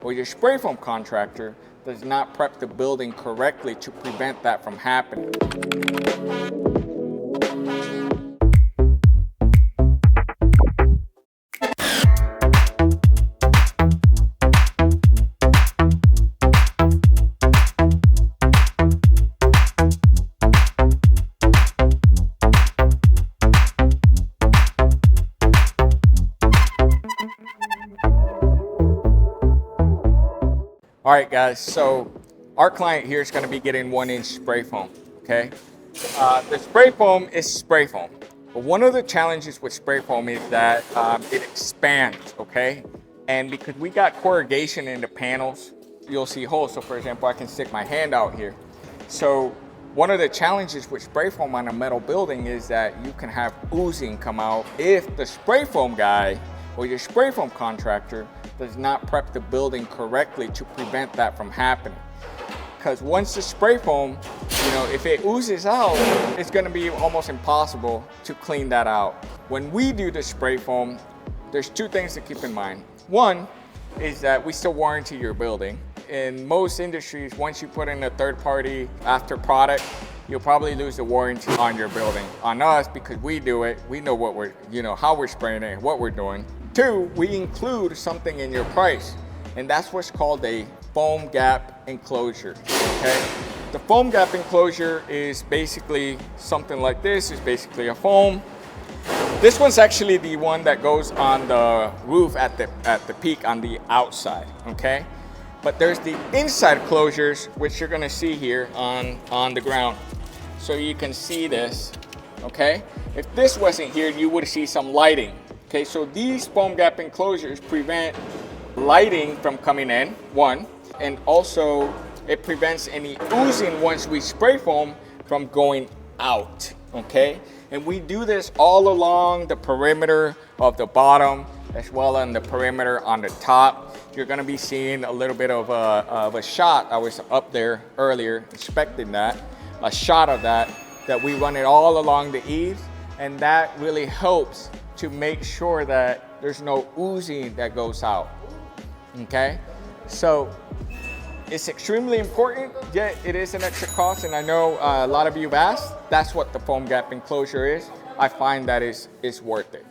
or your spray foam contractor does not prep the building correctly to prevent that from happening. All right, guys, so our client here is going to be getting 1-inch spray foam, okay? The spray foam is spray foam, but one of the challenges with spray foam is that it expands, okay? And because we got corrugation in the panels, you'll see holes. So for example, I can stick my hand out here. So one of the challenges with spray foam on a metal building is that you can have oozing come out if the spray foam guy or your spray foam contractor does not prep the building correctly to prevent that from happening. Because once the spray foam, if it oozes out, it's going to be almost impossible to clean that out. When we do the spray foam, there's two things to keep in mind. One is that we still warranty your building. In most industries, once you put in a third-party after product, you'll probably lose the warranty on your building. On us, because we do it, we know what we're, how we're spraying it, what we're doing. Two, we include something in your price, and that's what's called a foam gap enclosure, okay? The foam gap enclosure is basically something like this. It's basically a foam. This one's actually the one that goes on the roof at the peak on the outside, okay? But there's the inside closures, which you're gonna see here on the ground. So you can see this, okay? If this wasn't here, you would see some lighting. Okay, so these foam gap enclosures prevent lighting from coming in, one, and also it prevents any oozing once we spray foam from going out, okay? And we do this all along the perimeter of the bottom as well as the perimeter on the top. You're gonna be seeing a little bit of a shot. I was up there earlier inspecting that, a shot of that we run it all along the eaves, and that really helps to make sure that there's no oozing that goes out, okay? So it's extremely important, yet it is an extra cost, and I know a lot of you have asked. That's what the foam gap enclosure is. I find that it's worth it.